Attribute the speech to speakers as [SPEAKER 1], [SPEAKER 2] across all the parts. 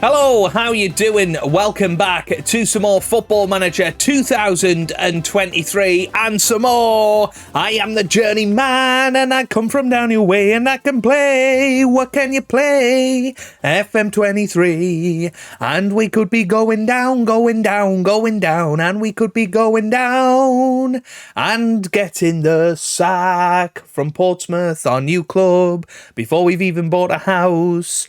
[SPEAKER 1] Hello, how you doing? Welcome back to some more Football Manager 2023 and some more. I am the Journeyman and I come from down your way and I can play. What can you play? FM23. And we could be going down, and we could be going down and getting the sack from Portsmouth, our new club, before we've even bought a house.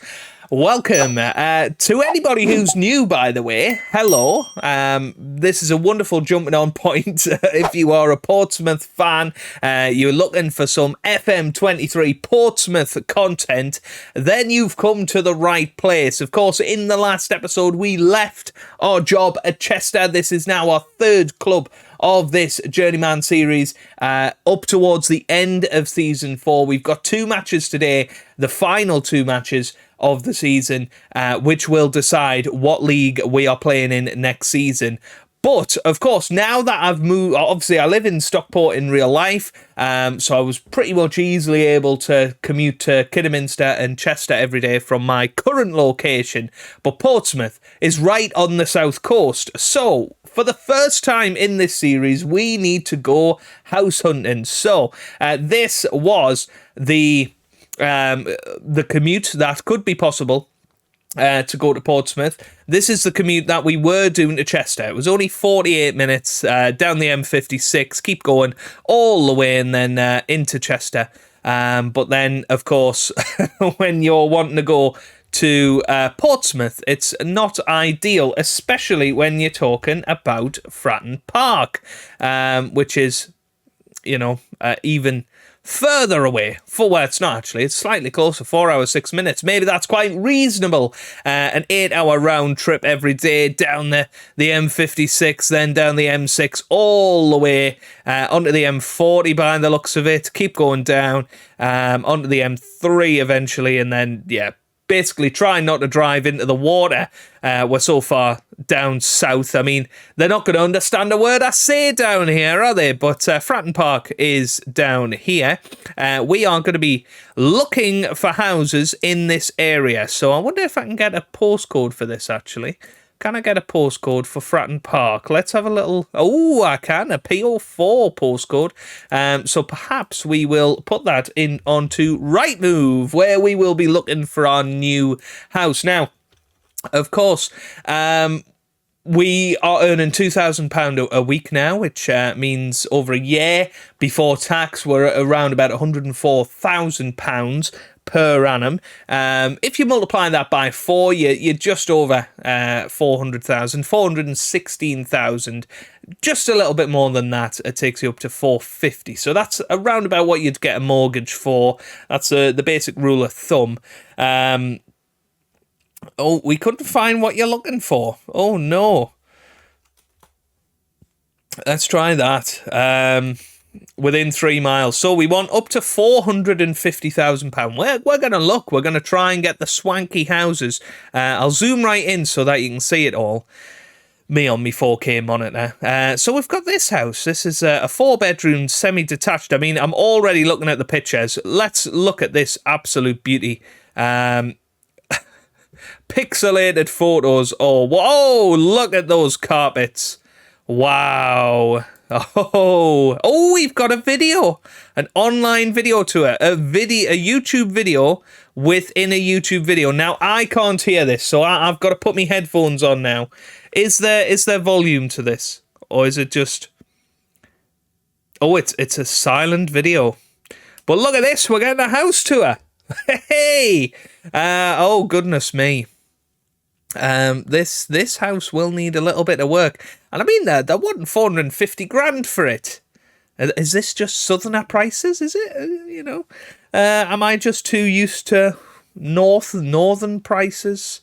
[SPEAKER 1] Welcome to anybody who's new, by the way. Hello. This is a wonderful jumping on point. If you are a Portsmouth fan, you're looking for some FM23 Portsmouth content, then you've come to the right place. Of course, in the last episode, we left our job at Chester. This is now our third club of this Journeyman series, up towards the end of season 4. We've got 2 matches today, the final 2 matches of the season, which will decide what league we are playing in next season. But, of course, now that I've moved, obviously I live in Stockport in real life, so I was pretty much easily able to commute to Kidderminster and Chester every day from my current location. But Portsmouth is right on the south coast, so for the first time in this series, we need to go house hunting. So, this was the commute that could be possible to go to Portsmouth. This is the commute that we were doing to Chester. It was only 48 minutes down the M56, keep going all the way and then into Chester. But then, of course, when you're wanting to go to Portsmouth, it's not ideal, especially when you're talking about Fratton Park, which is, even further away. Well, it's not actually. It's slightly closer, 4 hours, 6 minutes. Maybe that's quite reasonable. An 8-hour round trip every day down the M56, then down the M6, all the way onto the M40 by the looks of it. Keep going down onto the M3 eventually, and then, basically trying not to drive into the water. We're so far down south. I mean, they're not going to understand a word I say down here, are they? But Fratton Park is down here. We are going to be looking for houses in this area. So I wonder if I can get a postcode for this, actually. Can I get a postcode for Fratton Park? Let's have a little... Oh, I can. A PO4 postcode. So perhaps we will put that in onto Rightmove, where we will be looking for our new house. Now, of course, we are earning £2,000 a week now, which means over a year before tax, we're at around about £104,000 per annum. If you multiply that by 4, you're just over 416,000, just a little bit more than that. It takes you up to 450. So that's around about what you'd get a mortgage for. That's the basic rule of thumb. We couldn't find what you're looking for. Oh no. Let's try that. Within 3 miles. So we want up to £450,000. We're going to look. We're going to try and get the swanky houses. I'll zoom right in so that you can see it all. Me on my 4K monitor. So we've got this house. This is a 4-bedroom semi-detached. I mean, I'm already looking at the pictures. Let's look at this absolute beauty. Pixelated photos. Oh, whoa, look at those carpets. Wow. Oh, we've got a video, an online video tour, a YouTube video within a YouTube video. Now, I can't hear this, so I've got to put my headphones on now. Is there volume to this, or is it just... Oh, it's a silent video. But look at this, we're getting a house tour. Hey! Oh, goodness me. This house will need a little bit of work. And I mean, they're wanting 450 grand for it. Is this just southerner prices? Is it? Am I just too used to northern prices?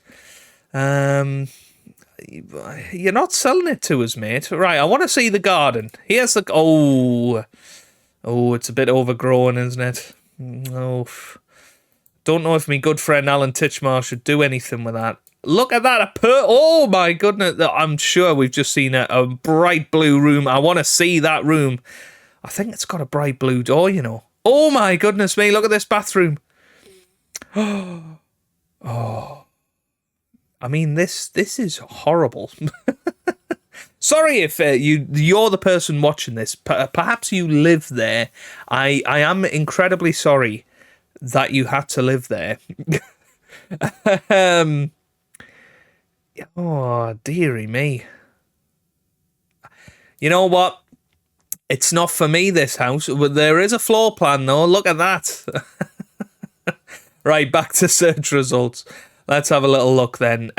[SPEAKER 1] You're not selling it to us, mate. Right, I want to see the garden. Here's the... Oh, it's a bit overgrown, isn't it? Oh, don't know if my good friend Alan Titchmarsh should do anything with that. Look at that. Oh, my goodness. I'm sure we've just seen a bright blue room. I want to see that room. I think it's got a bright blue door, Oh, my goodness me. Look at this bathroom. Oh. I mean, this is horrible. Sorry if you're the person watching this. Perhaps you live there. I am incredibly sorry that you had to live there. Oh, dearie me. You know what? It's not for me, this house. There is a floor plan, though. Look at that. Right, back to search results. Let's have a little look then.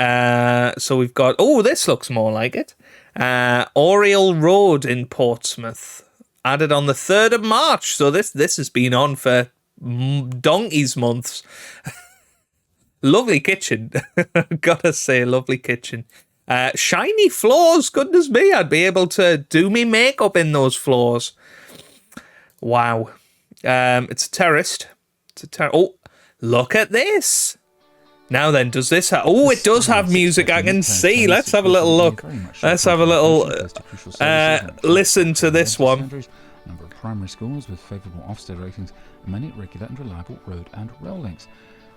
[SPEAKER 1] So we've got... Oh, this looks more like it. Oriel Road in Portsmouth. Added on the 3rd of March. So this has been on for donkey's months. Lovely kitchen. Gotta say, lovely kitchen. Shiny floors. Goodness me, I'd be able to do me makeup in those floors. Wow. It's a terraced. Oh, look at this. Now then, does this have... Oh, it does have music, I can see. Let's have a little look. Let's have a little listen to this one.
[SPEAKER 2] Number of primary schools with favourable Ofsted ratings, and many regular and reliable road and rail links.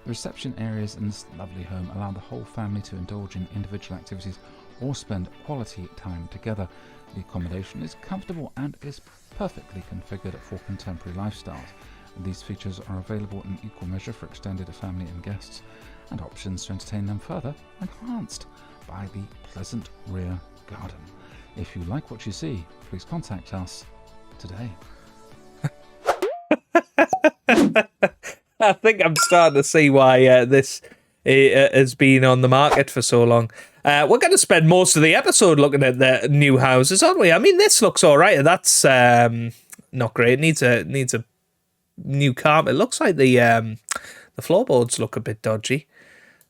[SPEAKER 2] The reception areas in this lovely home allow the whole family to indulge in individual activities or spend quality time together. The accommodation is comfortable and is perfectly configured for contemporary lifestyles. These features are available in equal measure for extended family and guests, and options to entertain them further enhanced by the pleasant rear garden. If you like what you see, please contact us today.
[SPEAKER 1] I think I'm starting to see why this has been on the market for so long. We're going to spend most of the episode looking at the new houses, aren't we? I mean, this looks all right. That's not great. It needs a new carpet. It looks like the floorboards look a bit dodgy.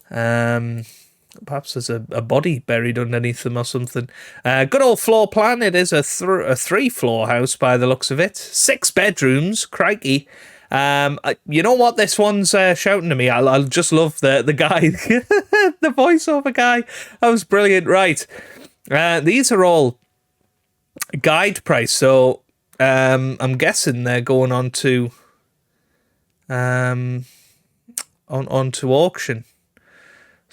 [SPEAKER 1] Perhaps there's a body buried underneath them or something. Good old floor plan. It is a 3-floor house by the looks of it. 6 bedrooms. Crikey. You know what? This one's shouting to me. I'll just love the guy, the voiceover guy. That was brilliant. Right. These are all guide price. So I'm guessing they're going on to onto auction.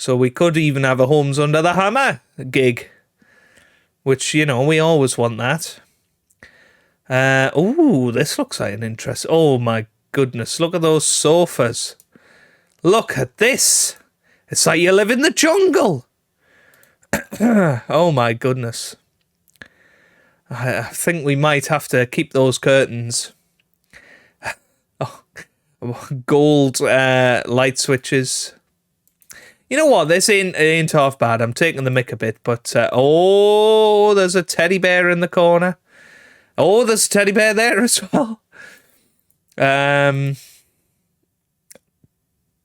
[SPEAKER 1] So we could even have a Homes Under the Hammer gig, which, you know, we always want that. Oh, this looks like an interest. Oh, my goodness. Look at those sofas. Look at this. It's like you live in the jungle. Oh, my goodness. I think we might have to keep those curtains. Oh, gold light switches. You know what? This ain't half bad. I'm taking the mick a bit, but oh, there's a teddy bear in the corner. Oh, there's a teddy bear there as well.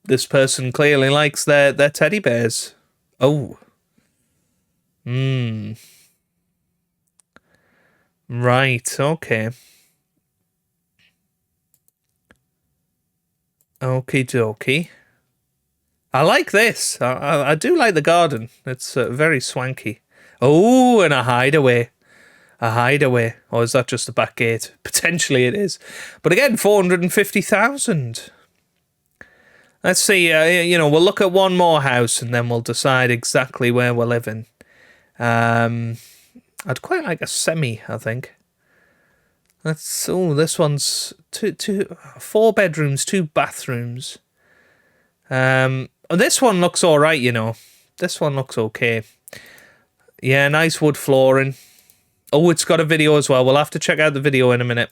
[SPEAKER 1] This person clearly likes their teddy bears. Oh. Right, okay. Okie dokie. I like this. I do like the garden. It's very swanky. Oh, and a hideaway. A hideaway. Or is that just the back gate? Potentially it is. But again, 450,000. Let's see. We'll look at one more house and then we'll decide exactly where we're living. I'd quite like a semi, I think. This one's 4 bedrooms, 2 bathrooms. This one looks all right, you know. This one looks okay. Yeah, nice wood flooring. Oh, it's got a video as well. We'll have to check out the video in a minute.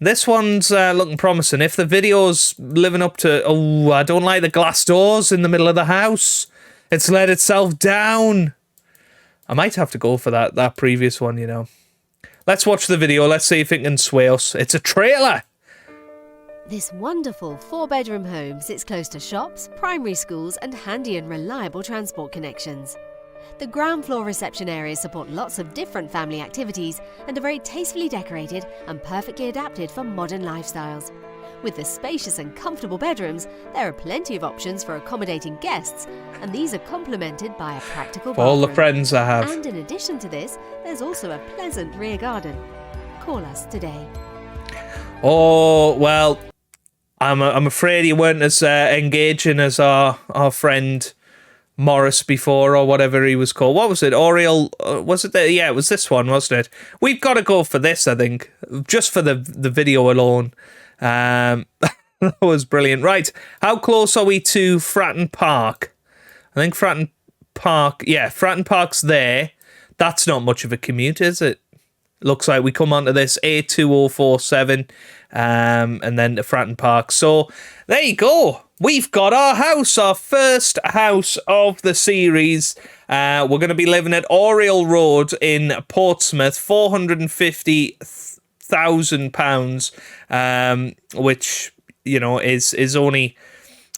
[SPEAKER 1] This one's looking promising. If the video's living up to... Oh, I don't like the glass doors in the middle of the house. It's let itself down. I might have to go for that previous one, you know. Let's watch the video. Let's see if it can sway us. It's a trailer.
[SPEAKER 3] This wonderful 4-bedroom home sits close to shops, primary schools and handy and reliable transport connections. The ground floor reception areas support lots of different family activities and are very tastefully decorated and perfectly adapted for modern lifestyles. With the spacious and comfortable bedrooms, there are plenty of options for accommodating guests, and these are complemented by a practical bathroom.
[SPEAKER 1] All the friends I have.
[SPEAKER 3] And in addition to this, there's also a pleasant rear garden. Call us today.
[SPEAKER 1] Oh, well... I'm afraid you weren't as engaging as our friend Morris before, or whatever he was called. What was it? Oriel? Was it? Yeah, it was this one, wasn't it? We've got to go for this, I think, just for the video alone. That was brilliant. Right, how close are we to Fratton Park? I think Fratton Park's there. That's not much of a commute, is it? Looks like we come onto this A2047 and then to Fratton Park. So there you go. We've got our house, our first house of the series. We're going to be living at Oriel Road in Portsmouth, £450,000, which, you know, is only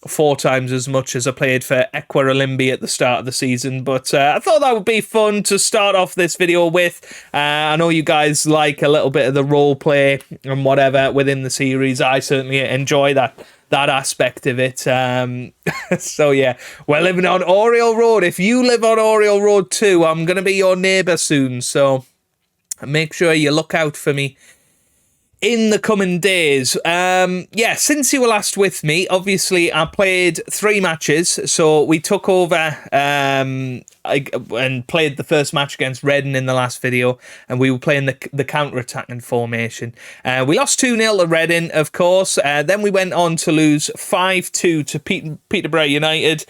[SPEAKER 1] 4 times as much as I played for Equiralimbi at the start of the season. But I thought that would be fun to start off this video with. I know you guys like a little bit of the role play and whatever within the series. I certainly enjoy that aspect of it. So yeah, we're living on Oriel Road. If you live on Oriel Road too, I'm going to be your neighbour soon. So make sure you look out for me in the coming days. Yeah, since you were last with me, obviously I played 3 matches. So we took over and played the first match against Reading in the last video, and we were playing the counter-attacking formation. We lost 2-0 to Reading, of course. Then we went on to lose 5-2 to Peterborough United,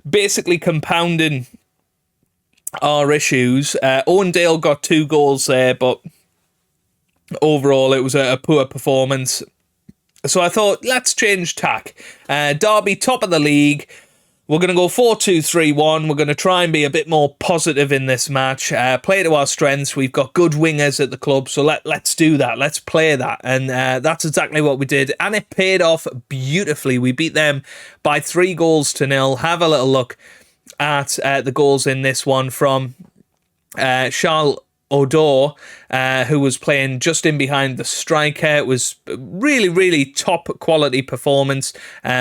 [SPEAKER 1] basically compounding our issues. Owen Dale got 2 goals there, but overall, it was a poor performance. So I thought, let's change tack. Derby, top of the league. We're going to go 4-2-3-1. We're going to try and be a bit more positive in this match. Play to our strengths. We've got good wingers at the club, so let's do that. Let's play that. And that's exactly what we did. And it paid off beautifully. We beat them by 3-0. Have a little look at the goals in this one from Charles Odor, who was playing just in behind the striker. It was really, really top quality performance.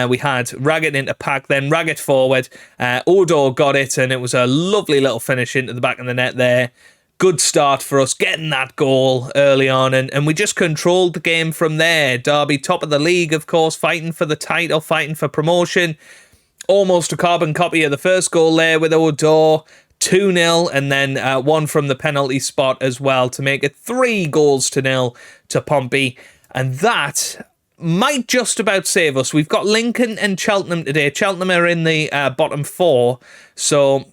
[SPEAKER 1] We had Raggett into pack, then Raggett forward. Odor got it, and it was a lovely little finish into the back of the net there. Good start for us, getting that goal early on, and we just controlled the game from there. Derby, top of the league, of course, fighting for the title, fighting for promotion. Almost a carbon copy of the first goal there with Odor. 2-0, and then 1 from the penalty spot as well to make it 3-0 to Pompey. And that might just about save us. We've got Lincoln and Cheltenham today. Cheltenham are in the bottom 4, so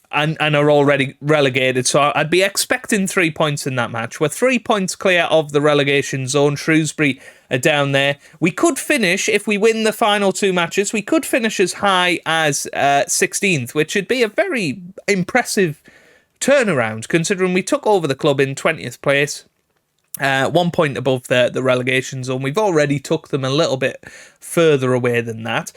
[SPEAKER 1] and are already relegated. So I'd be expecting 3 points in that match. We're 3 points clear of the relegation zone. Shrewsbury are down there. We could finish, if we win the final 2 matches, we could finish as high as 16th, which would be a very impressive turnaround, considering we took over the club in 20th place. 1 point above the relegation zone. We've already took them a little bit further away than that.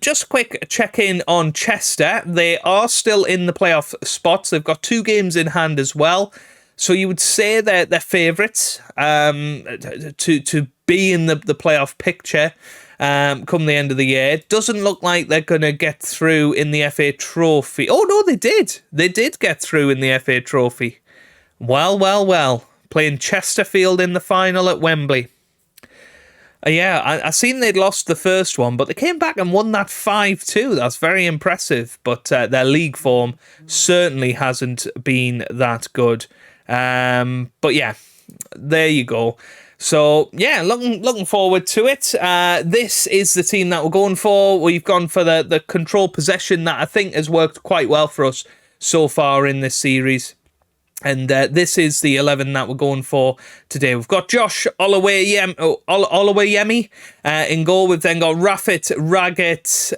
[SPEAKER 1] Just a quick check-in on Chester. They are still in the playoff spots. They've got 2 games in hand as well. So you would say they're favourites to be in the playoff picture come the end of the year. It doesn't look like they're going to get through in the FA Trophy. Oh, no, they did. They did get through in the FA Trophy. Well. Playing Chesterfield in the final at Wembley. Yeah, I seen they'd lost the first one, but they came back and won that 5-2. That's very impressive. But their league form certainly hasn't been that good. But yeah, there you go. So yeah, looking forward to it. This is the team that we're going for. We've gone for the control possession that I think has worked quite well for us so far in this series. And this is the 11 that we're going for today. We've got Josh Olawayemi in goal. We've then got Rafferty, Raggett,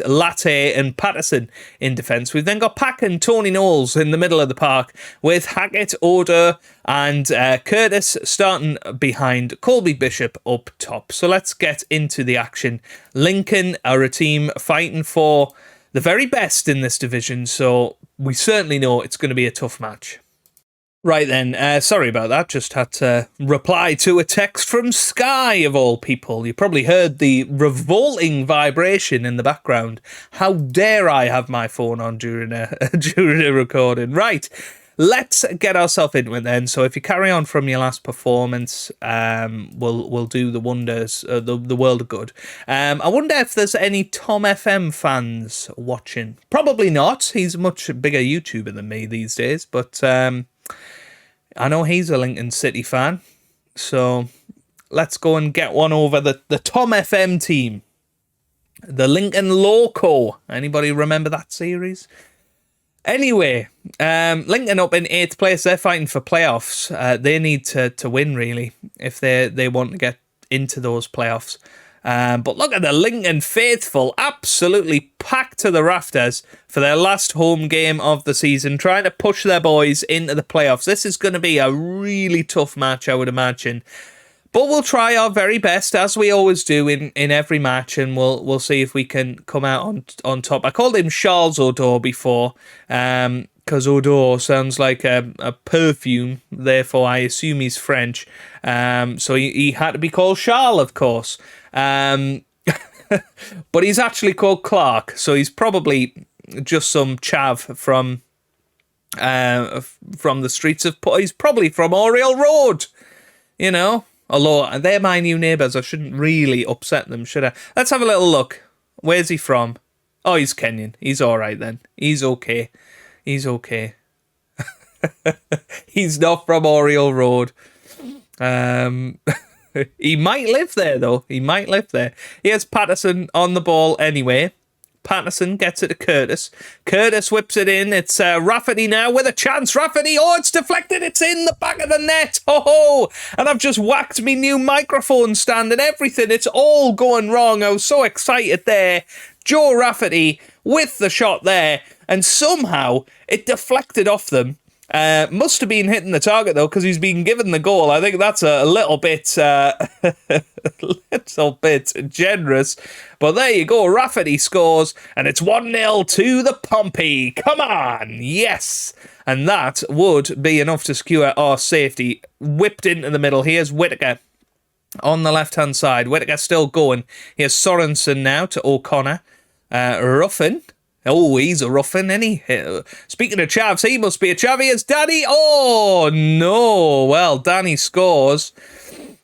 [SPEAKER 1] Latte and Patterson in defence. We've then got Pack and Tony Knowles in the middle of the park, with Hackett, Oder and Curtis starting behind Colby Bishop up top. So let's get into the action. Lincoln are a team fighting for the very best in this division, so we certainly know it's going to be a tough match. Right then, sorry about that. Just had to reply to a text from Sky, of all people. You probably heard the revolting vibration in the background. How dare I have my phone on during a recording? Right, let's get ourselves into it then. So if you carry on from your last performance, we'll do the wonders, the world of good. I wonder if there's any Tom FM fans watching. Probably not. He's a much bigger YouTuber than me these days, but I know he's a Lincoln City fan. So let's go and get one over the Tom FM team. The Lincoln Loco. Anybody remember that series? Anyway, Lincoln up in 8th place. They're fighting for playoffs. They need to win, really, if they want to get into those playoffs. But look at the Lincoln faithful, absolutely packed to the rafters for their last home game of the season, trying to push their boys into the playoffs. This is going to be a really tough match, I would imagine. But we'll try our very best, as we always do in every match, and we'll see if we can come out on top. I called him Charles Odor before, because Odor sounds like a perfume, therefore I assume he's French. So he had to be called Charles, of course. But he's actually called Clark, so he's probably just some chav from the streets of... He's probably from Oriel Road, you know? Although they're my new neighbours, I shouldn't really upset them, should I? Let's have a little look. Where's he from? Oh, he's Kenyan. He's all right then. He's okay. He's okay. He's not from Oriel Road. He might live there, though. He might live there. Here's Patterson on the ball anyway. Patterson gets it to Curtis. Curtis whips it in. It's Rafferty now with a chance. Rafferty, oh, it's deflected. It's in the back of the net. Oh, and I've just whacked me new microphone stand and everything. It's all going wrong. I was so excited there. Joe Rafferty with the shot there, and somehow it deflected off them. Must have been hitting the target, though, because he's been given the goal. I think that's a little bit generous. But there you go. Rafferty scores, and it's 1-0 to the Pompey. Come on. Yes. And that would be enough to skewer our safety. Whipped into the middle. Here's Whittaker on the left-hand side. Whittaker still going. Here's Sorensen now to O'Connor. Ruffin. Oh, he's a ruffin, isn't he? Speaking of chavs, he must be a chav. Here's Danny. Oh, no. Well, Danny scores.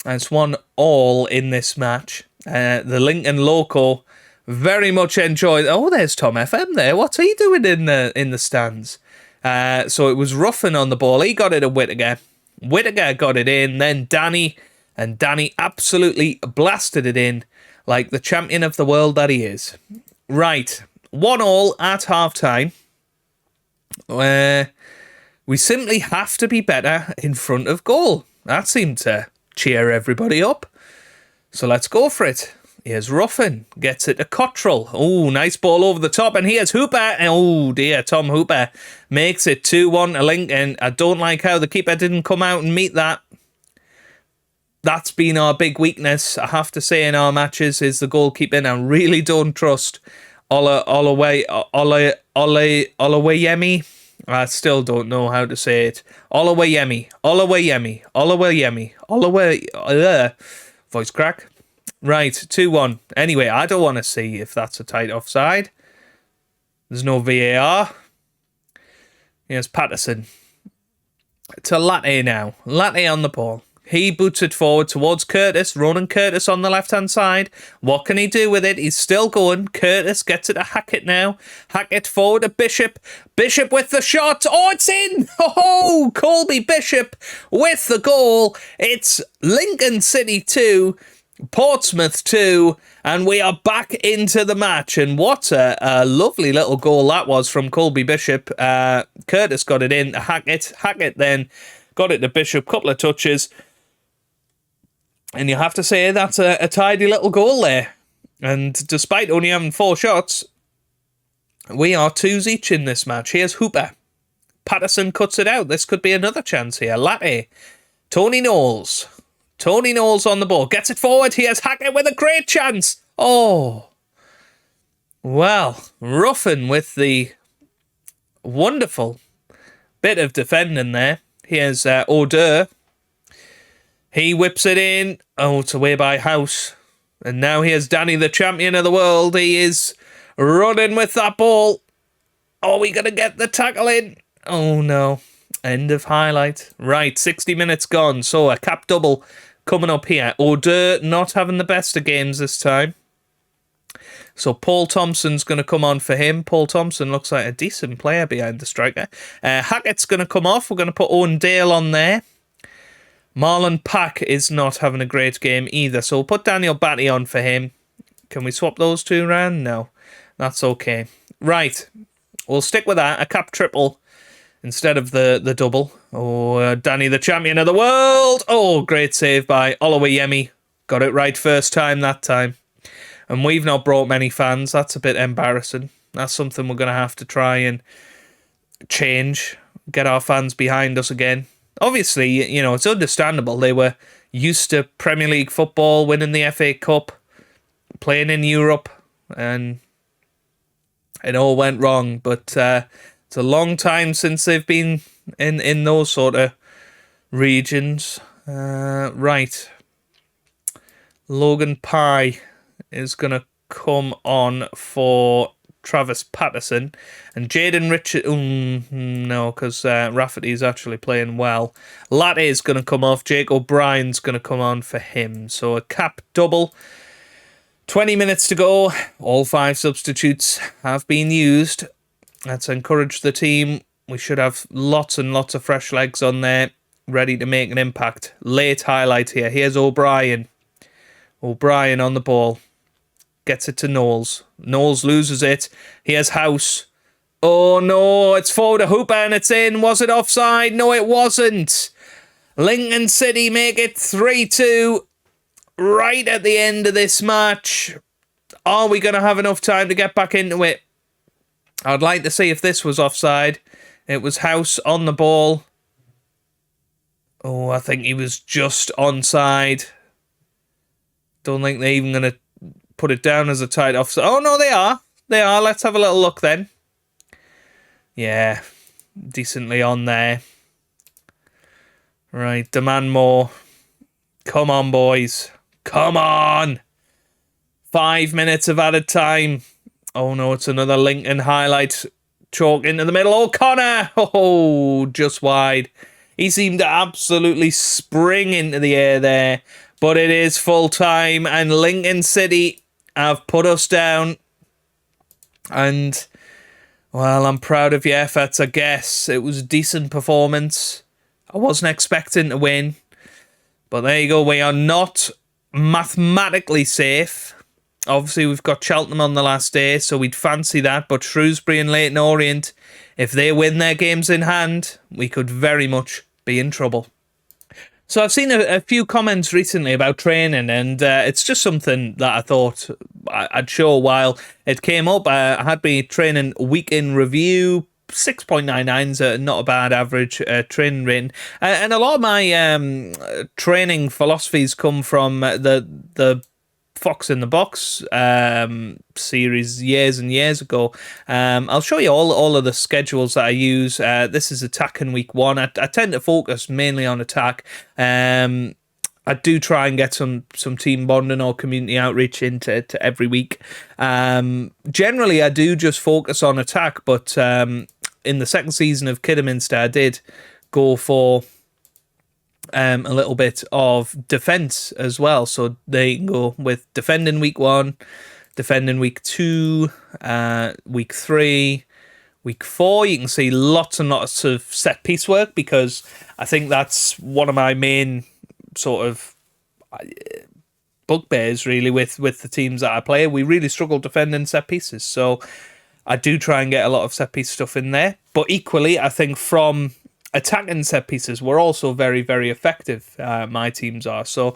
[SPEAKER 1] And it's 1-1 in this match. The Lincoln Loco very much enjoyed... Oh, there's Tom FM there. What's he doing in the stands? So it was Ruffin on the ball. He got it to Whittaker. Whittaker got it in. Then Danny. And Danny absolutely blasted it in like the champion of the world that he is. Right. 1-1 at half-time. We simply have to be better in front of goal. That seemed to cheer everybody up. So let's go for it. Here's Ruffin. Gets it to Cottrell. Oh, nice ball over the top. And here's Hooper. Oh, dear. Tom Hooper makes it 2-1 to Lincoln. I don't like how the keeper didn't come out and meet that. That's been our big weakness, I have to say, in our matches, is the goalkeeping. I really don't trust Olawayemi. I still don't know how to say it. Olawayemi. Voice crack. Right, 2-1. Anyway, I don't want to see if that's a tight offside. There's no VAR. Here's Patterson. To Latte now. Latte on the ball. He boots it forward towards Curtis. Ronan Curtis on the left-hand side. What can he do with it? He's still going. Curtis gets it to Hackett now. Hackett forward to Bishop. Bishop with the shot. Oh, it's in! Oh, Colby Bishop with the goal. It's Lincoln City 2, Portsmouth 2, and we are back into the match. And what a lovely little goal that was from Colby Bishop. Curtis got it in to Hackett. Hackett then got it to Bishop. Couple of touches. And you have to say that's a tidy little goal there. And despite only having 4 shots, we are 2s each in this match. Here's Hooper. Patterson cuts it out. This could be another chance here. Latte. Tony Knowles. Tony Knowles on the ball. Gets it forward. Here's Hackett with a great chance. Oh. Well, Ruffin with the wonderful bit of defending there. Here's O'Dur. He whips it in. Oh, it's away by House. And now here's Danny, the champion of the world. He is running with that ball. Oh, we going to get the tackle in? Oh, no. End of highlight. Right, 60 minutes gone. So a cap double coming up here. O'Dur not having the best of games this time. So Paul Thompson's going to come on for him. Paul Thompson looks like a decent player behind the striker. Hackett's going to come off. We're going to put Owen Dale on there. Marlon Pack is not having a great game either. So we'll put Daniel Batty on for him. Can we swap those two around? No. That's okay. Right. We'll stick with that. A cap triple instead of the double. Oh, Danny, the champion of the world. Oh, great save by Oluwayemi. Got it right first time that time. And we've not brought many fans. That's a bit embarrassing. That's something we're going to have to try and change. Get our fans behind us again. Obviously, you know, it's understandable. They were used to Premier League football, winning the FA Cup, playing in Europe, and it all went wrong. But it's a long time since they've been in those sort of regions. Right. Logan Pye is going to come on for Travis Patterson. And Jaden Richard... no, because Rafferty is actually playing well. Latte is going to come off. Jake O'Brien's going to come on for him. So a cap double. 20 minutes to go. All 5 substitutes have been used. Let's encourage the team. We should have lots and lots of fresh legs on there, ready to make an impact. Late highlight here. Here's O'Brien. O'Brien on the ball. Gets it to Knowles. Knowles loses it. Here's House. Oh no, it's forward to Hooper and it's in. Was it offside? No, it wasn't. Lincoln City make it 3-2 right at the end of this match. Are we going to have enough time to get back into it? I'd like to see if this was offside. It was House on the ball. Oh, I think he was just onside. Don't think they're even going to put it down as a tight offside. Oh, no, they are. They are. Let's have a little look then. Yeah, decently on there. Right, demand more. Come on, boys. Come on. 5 minutes of added time. Oh, no, it's another Lincoln highlight. Chalk into the middle. O'Connor. Oh, just wide. He seemed to absolutely spring into the air there. But it is full time, and Lincoln City have put us down. And, well, I'm proud of your efforts, I guess. It was a decent performance. I wasn't expecting to win. But there you go. We are not mathematically safe. Obviously, we've got Cheltenham on the last day, so we'd fancy that. But Shrewsbury and Leyton Orient, if they win their games in hand, we could very much be in trouble. So I've seen a few comments recently about training, and it's just something that I thought I'd show while it came up. I had my training week in review. 6.99 is not a bad average training rating. And a lot of my training philosophies come from the Fox in the Box series years and years ago. I'll show you all of the schedules that I use. This is attack in week 1. I tend to focus mainly on attack. I do try and get some team bonding or community outreach into every week. Generally, I do just focus on attack, but in the second season of Kidderminster, I did go for a little bit of defence as well. So they can go with defending week 1, defending week 2, week 3, week 4. You can see lots and lots of set piece work, because I think that's one of my main sort of bugbears really with the teams that I play. We really struggle defending set pieces. So I do try and get a lot of set piece stuff in there. But equally, I think from attacking set pieces, we're also very, very effective. My teams are. So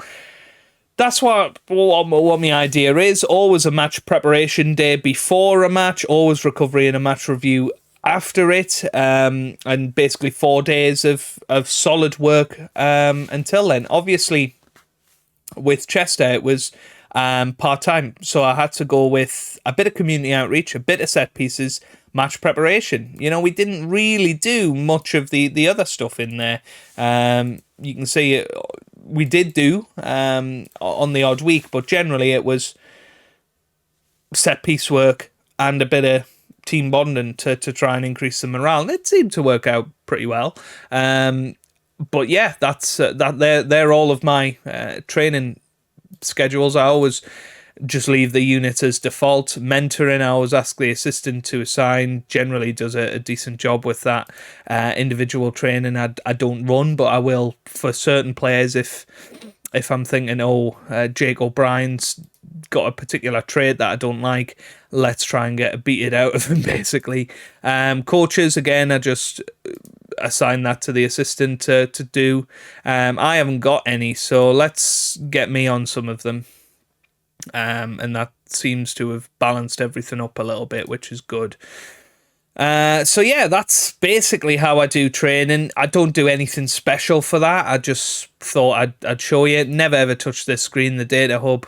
[SPEAKER 1] that's what my idea is. Always a match preparation day before a match. Always recovery and a match review after it. And basically 4 days of solid work until then. Obviously, with Chester, it was part-time. So I had to go with a bit of community outreach, a bit of set pieces, match preparation. You know, we didn't really do much of the other stuff in there. You can see it, we did do on the odd week, but generally it was set piece work and a bit of team bonding to try and increase the morale, and it seemed to work out pretty well. But yeah, that's they're all of my training schedules. I always just leave the unit as default. Mentoring, I always ask the assistant to assign. Generally does a decent job with that. Individual training, I don't run, but I will for certain players if I'm thinking, Jake O'Brien's got a particular trait that I don't like, let's try and beat it out of him, basically. Coaches, again, I just assign that to the assistant to do. I haven't got any, so let's get me on some of them. And that seems to have balanced everything up a little bit, which is good. So yeah, that's basically how I do training. I don't do anything special for that. I just thought I'd show you. Never ever touch this screen, the data hub.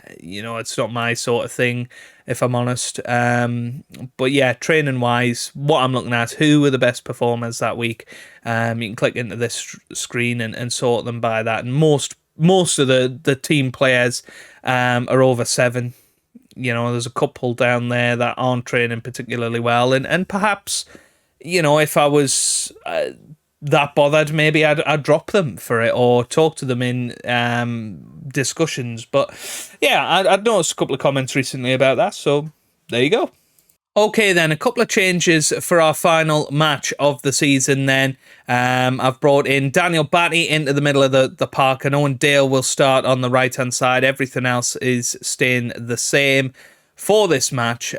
[SPEAKER 1] It's not my sort of thing, if I'm honest. But yeah, training wise, what I'm looking at, who are the best performers that week. You can click into this screen and sort them by that. And most of the team players are over 7. There's a couple down there that aren't training particularly well, and perhaps, if I was that bothered, maybe I'd drop them for it or talk to them in discussions. But yeah, I'd noticed a couple of comments recently about that, so there you go. Okay, then, a couple of changes for our final match of the season then. I've brought in Daniel Batty into the middle of the park, and Owen Dale will start on the right-hand side. Everything else is staying the same for this match.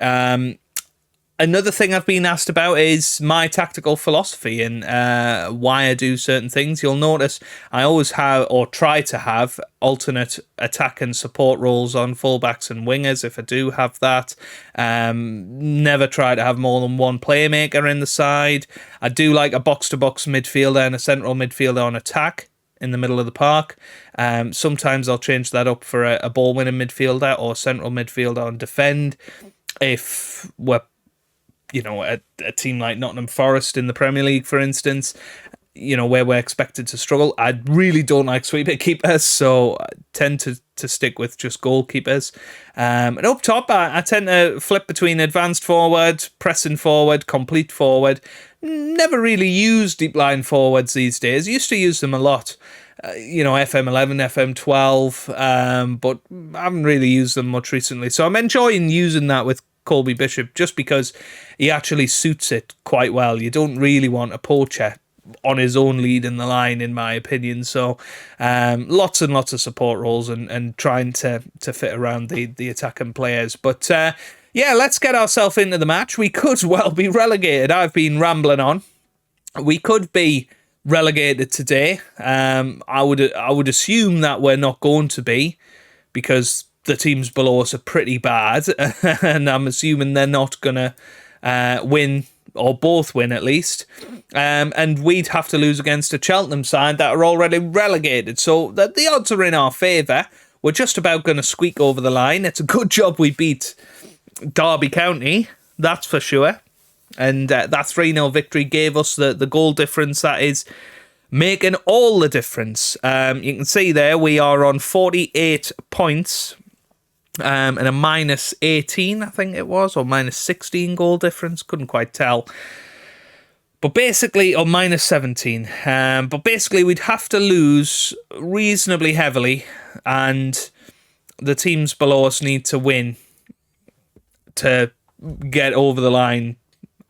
[SPEAKER 1] Another thing I've been asked about is my tactical philosophy and why I do certain things. You'll notice I always have, or try to have, alternate attack and support roles on fullbacks and wingers if I do have that. Never try to have more than one playmaker in the side. I do like a box-to-box midfielder and a central midfielder on attack in the middle of the park. Sometimes I'll change that up for a ball-winning midfielder or central midfielder on defend if we're a team like Nottingham Forest in the Premier League, for instance, where we're expected to struggle. I really don't like sweeper keepers, so I tend to stick with just goalkeepers. And up top, I tend to flip between advanced forward, pressing forward, complete forward. Never really use deep line forwards these days. Used to use them a lot. FM11, FM12, but I haven't really used them much recently. So I'm enjoying using that with Colby Bishop just because he actually suits it quite well. You don't really want a poacher on his own lead in the line, in my opinion. So lots and lots of support roles and trying to fit around the attacking players. But yeah, let's get ourselves into the match. We could well be relegated. I've been rambling on. We could be relegated today. I would assume that we're not going to be, because the teams below us are pretty bad, and I'm assuming they're not going to win, or both win at least. And we'd have to lose against a Cheltenham side that are already relegated. So the odds are in our favour. We're just about going to squeak over the line. It's a good job we beat Derby County, that's for sure. And that 3-0 victory gave us the goal difference that is making all the difference. You can see there we are on 48 points. And a minus 18, I think it was, or minus 16 goal difference. Couldn't quite tell. But basically, or minus 17. But basically, we'd have to lose reasonably heavily, and the teams below us need to win to get over the line.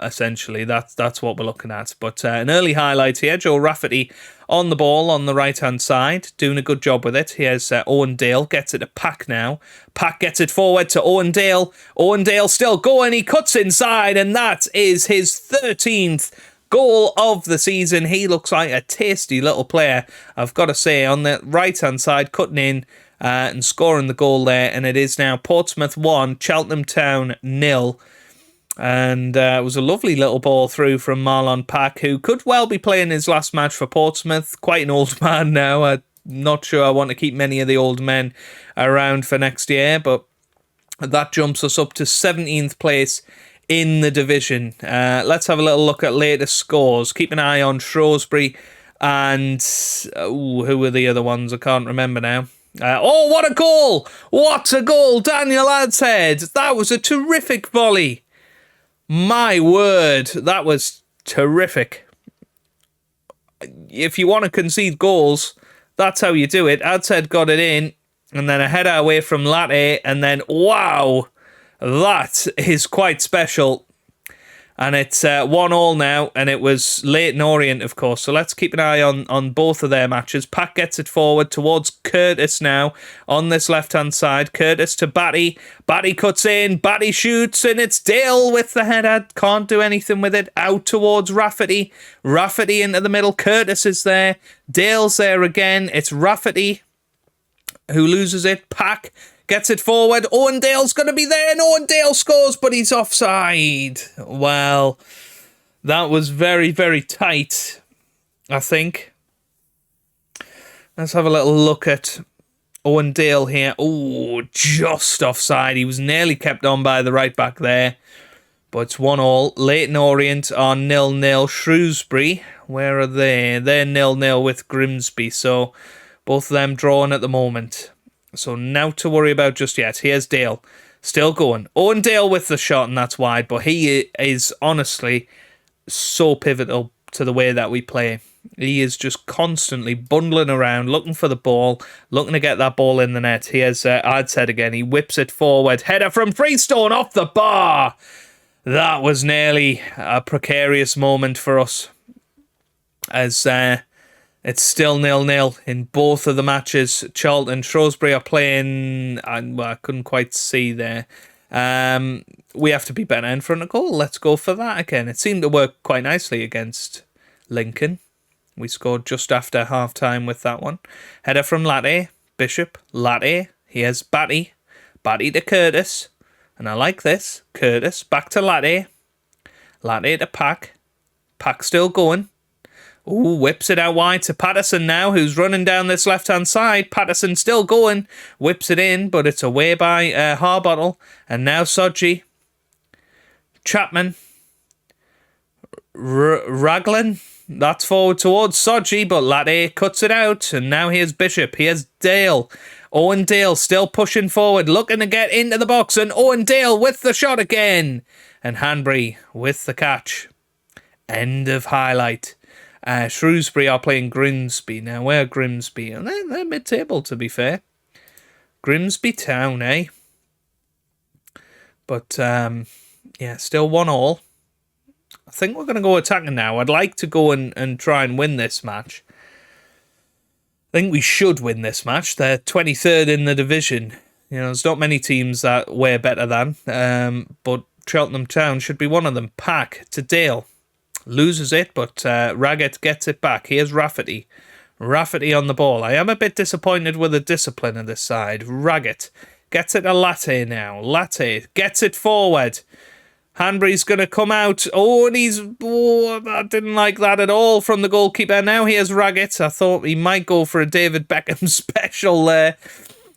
[SPEAKER 1] Essentially, that's what we're looking at. But an early highlight here: Joe Rafferty on the ball on the right-hand side, doing a good job with it. Here's Owen Dale, gets it to Pack now. Pack gets it forward to Owen Dale. Owen Dale still going, he cuts inside, and that is his 13th goal of the season. He looks like a tasty little player, I've got to say, on the right-hand side, cutting in and scoring the goal there. And it is now Portsmouth 1, Cheltenham Town 0. And it was a lovely little ball through from Marlon Pack, who could well be playing his last match for Portsmouth. Quite an old man now. I'm not sure I want to keep many of the old men around for next year, but that jumps us up to 17th place in the division. Let's have a little look at latest scores. Keep an eye on Shrewsbury and who were the other ones? I can't remember now. Oh, what a goal! What a goal! Daniel Adshead. That was a terrific volley. My word, that was terrific. If you want to concede goals, that's how you do it. Adshead got it in, and then a header away from Latte, and then, wow, that is quite special. And it's 1-1 now, and it was Leyton Orient, of course. So let's keep an eye on both of their matches. Pack gets it forward towards Curtis now on this left-hand side. Curtis to Batty. Batty cuts in. Batty shoots, and it's Dale with the header. Can't do anything with it. Out towards Rafferty. Rafferty into the middle. Curtis is there. Dale's there again. It's Rafferty who loses it. Pack gets it forward. Owen Dale's going to be there, and Owen Dale scores, but he's offside. Well, that was very, very tight, I think. Let's have a little look at Owen Dale here. Oh, just offside. He was nearly kept on by the right back there. But it's 1-1. Leyton Orient are 0-0. Shrewsbury, where are they? They're 0-0 with Grimsby. So both of them drawing at the moment. So now to worry about just yet. Here's Dale. Still going. Owen Dale with the shot, and that's wide. But he is honestly so pivotal to the way that we play. He is just constantly bundling around, looking for the ball, looking to get that ball in the net. Here's Adshead again. He whips it forward. Header from Freestone off the bar. That was nearly a precarious moment for us. As it's still 0-0 in both of the matches. Charlton and Shrewsbury are playing, and well, I couldn't quite see there. We have to be better in front of goal. Let's go for that again. It seemed to work quite nicely against Lincoln. We scored just after half-time with that one. Header from Latte. Bishop. Latte. Here's Batty. Batty to Curtis. And I like this. Curtis. Back to Latte. Latte to Pack. Pack still going. Ooh, whips it out wide to Patterson now, who's running down this left-hand side. Patterson still going. Whips it in, but it's away by Harbottle. And now Sodji. Chapman. Raglan. That's forward towards Sodji, but Latte cuts it out. And now here's Bishop. Here's Dale. Owen Dale still pushing forward, looking to get into the box. And Owen Dale with the shot again. And Hanbury with the catch. End of highlight. Shrewsbury are playing Grimsby. Now, where Grimsby? They're mid-table, to be fair. Grimsby Town, eh? But, yeah, still 1-1. I think we're going to go attacking now. I'd like to go and try and win this match. I think we should win this match. They're 23rd in the division. You know, there's not many teams that we're better than. But Cheltenham Town should be one of them. Pack to Dale. Loses it, but Raggett gets it back. Here's Rafferty. Rafferty on the ball. I am a bit disappointed with the discipline of this side. Raggett gets it to Latte now. Latte gets it forward. Hanbury's going to come out. Oh, and I didn't like that at all from the goalkeeper. Now here's Raggett. I thought he might go for a David Beckham special there.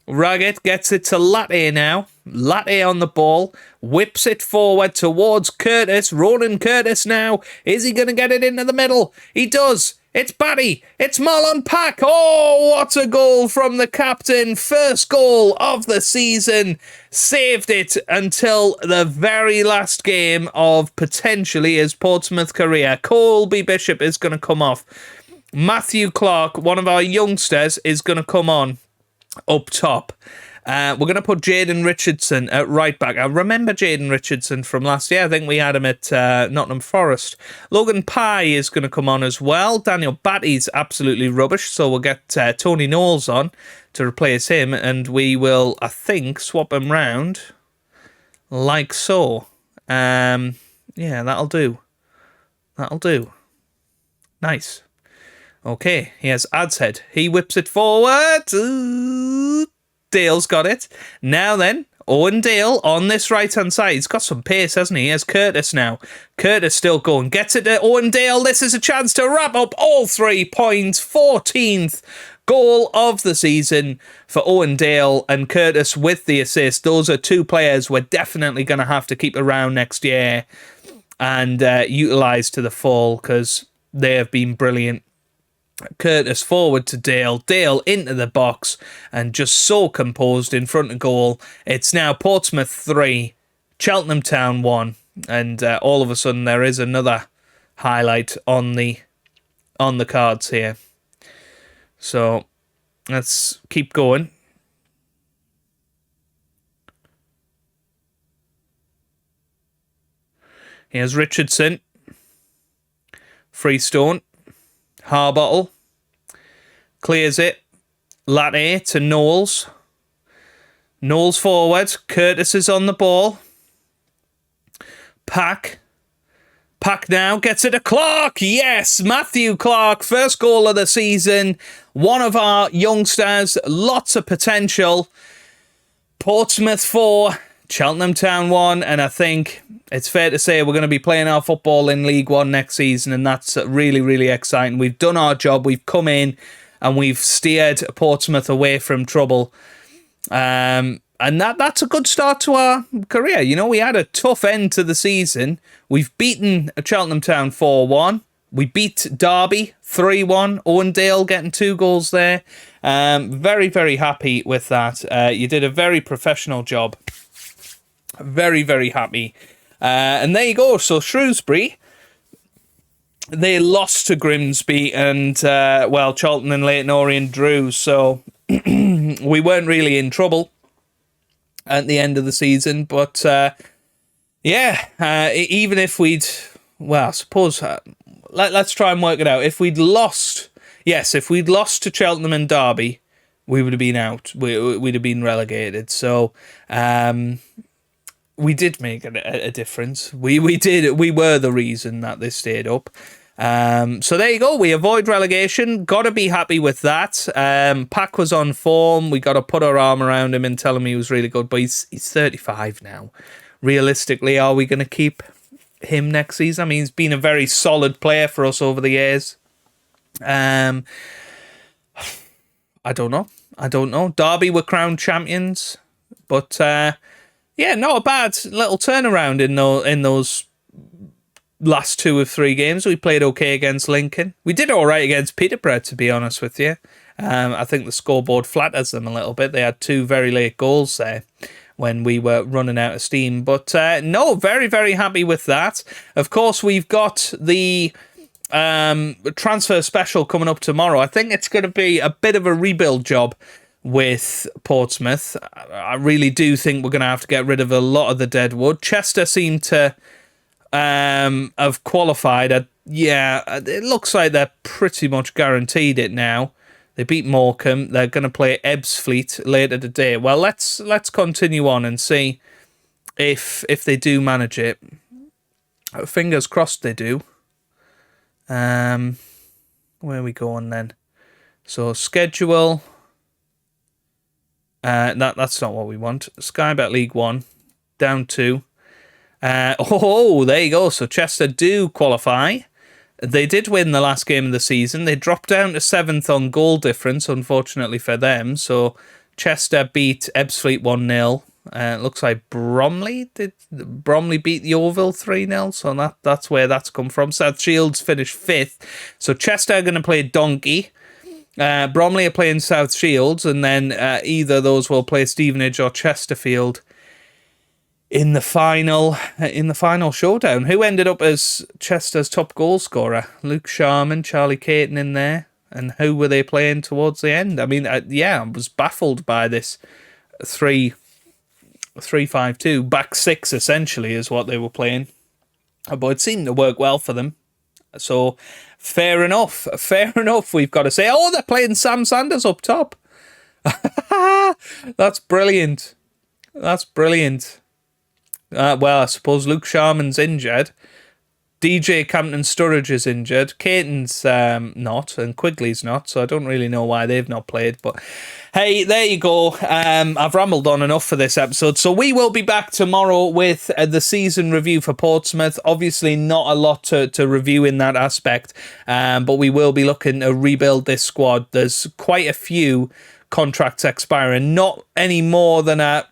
[SPEAKER 1] Raggett gets it to Latte now. Latte on the ball. Whips it forward towards Curtis. Ronan Curtis now. Is he going to get it into the middle? He does. It's Batty. It's Marlon Pack. Oh, what a goal from the captain. First goal of the season. Saved it until the very last game of potentially his Portsmouth career. Colby Bishop is going to come off. Matthew Clark, one of our youngsters, is going to come on up top. We're going to put Jaden Richardson at right back. I remember Jaden Richardson from last year. I think we had him at Nottingham Forest. Logan Pye is going to come on as well. Daniel Batty's absolutely rubbish, so we'll get Tony Knowles on to replace him, and we will, I think, swap him round like so. Yeah, that'll do. That'll do. Nice. Okay, here's Adshead. He whips it forward. Ooh. Dale's got it. Now then, Owen Dale on this right-hand side. He's got some pace, hasn't he? Here's Curtis now. Curtis still going. Gets it to Owen Dale. This is a chance to wrap up all 3 points. 14th goal of the season for Owen Dale, and Curtis with the assist. Those are 2 players we're definitely going to have to keep around next year and utilise to the full, because they have been brilliant. Curtis forward to Dale. Dale into the box and just so composed in front of goal. It's now Portsmouth 3, Cheltenham Town 1. And all of a sudden there is another highlight on the cards here. So let's keep going. Here's Richardson. Freestone. Harbottle. Clears it. Latte to Knowles. Knowles forward. Curtis is on the ball. Pack now gets it to Clark. Yes, Matthew Clark, first goal of the season. One of our youngsters, lots of potential. Portsmouth 4, Cheltenham Town 1, and I think it's fair to say we're going to be playing our football in League One next season, and that's really, really exciting. We've done our job. We've come in and we've steered Portsmouth away from trouble. And that's a good start to our career. You know, we had a tough end to the season. We've beaten Cheltenham Town 4-1. We beat Derby 3-1. Owen Dale getting 2 goals there. Very, very happy with that. You did a very professional job. Very, very happy. And there you go. So Shrewsbury, they lost to Grimsby and, Charlton and Leyton Orient drew. So we weren't really in trouble at the end of the season, but even if I suppose let's try and work it out. If we'd lost to Cheltenham and Derby, we would have been out. We'd have been relegated. So we did make a difference. We did. We were the reason that they stayed up. So there you go. We avoid relegation. Got to be happy with that. Pack was on form. We got to put our arm around him and tell him he was really good. But he's 35 now. Realistically, are we going to keep him next season? I mean, he's been a very solid player for us over the years. I don't know. Derby were crowned champions, but not a bad little turnaround in those last 2 of 3 games. We played okay against Lincoln. We did all right against Peterborough, to be honest with you. I think the scoreboard flatters them a little bit. They had 2 very late goals there when we were running out of steam. But very, very happy with that. Of course, we've got the transfer special coming up tomorrow. I think it's going to be a bit of a rebuild job with Portsmouth. I really do think we're going to have to get rid of a lot of the dead wood. Chester seemed to have qualified. It looks like they're pretty much guaranteed it now. They beat Morecambe. They're going to play Ebbsfleet later today. Well, let's continue on and see if they do manage it. Fingers crossed they do. Where are we going then? So schedule. That's not what we want. Sky Bet League 1 down 2. There you go. So Chester do qualify. They did win the last game of the season. They dropped down to 7th on goal difference, unfortunately for them. So Chester beat Ebbsfleet 1-0. It looks like Bromley beat Yeovil 3-0. So that's where that's come from. South Shields finished 5th. So Chester are going to play Donkey. Bromley are playing South Shields, and then either of those will play Stevenage or Chesterfield in the final showdown. Who ended up as Chester's top goal scorer? Luke Sharman, Charlie Caton in there. And who were they playing towards the end? I mean, I was baffled by this 3-5-2. Back 6, essentially, is what they were playing. But it seemed to work well for them. So, fair enough. We've got to say, they're playing Sam Sanders up top. That's brilliant. I suppose Luke Sharman's injured. DJ Campton Sturridge is injured. Caton's not, and Quigley's not, so I don't really know why they've not played. But hey, there you go. I've rambled on enough for this episode. So we will be back tomorrow with the season review for Portsmouth. Obviously not a lot to review in that aspect, but we will be looking to rebuild this squad. There's quite a few contracts expiring, not any more than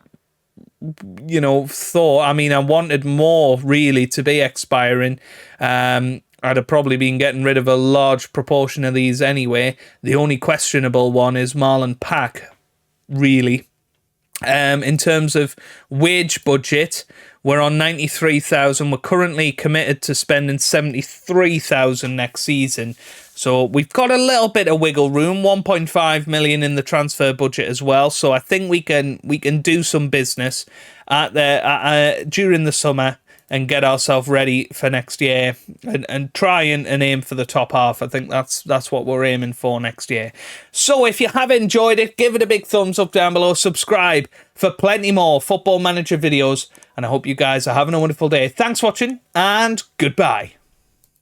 [SPEAKER 1] thought. I mean, I wanted more really to be expiring. I'd have probably been getting rid of a large proportion of these anyway. The only questionable one is Marlon Pack, really. In terms of wage budget, We're on 93,000. We're currently committed to spending 73,000 next season. So we've got a little bit of wiggle room, 1.5 million in the transfer budget as well. So I think we can do some business during the summer and get ourselves ready for next year and try and aim for the top half. I think that's what we're aiming for next year. So if you have enjoyed it, give it a big thumbs up down below. Subscribe for plenty more Football Manager videos. And I hope you guys are having a wonderful day. Thanks for watching and goodbye.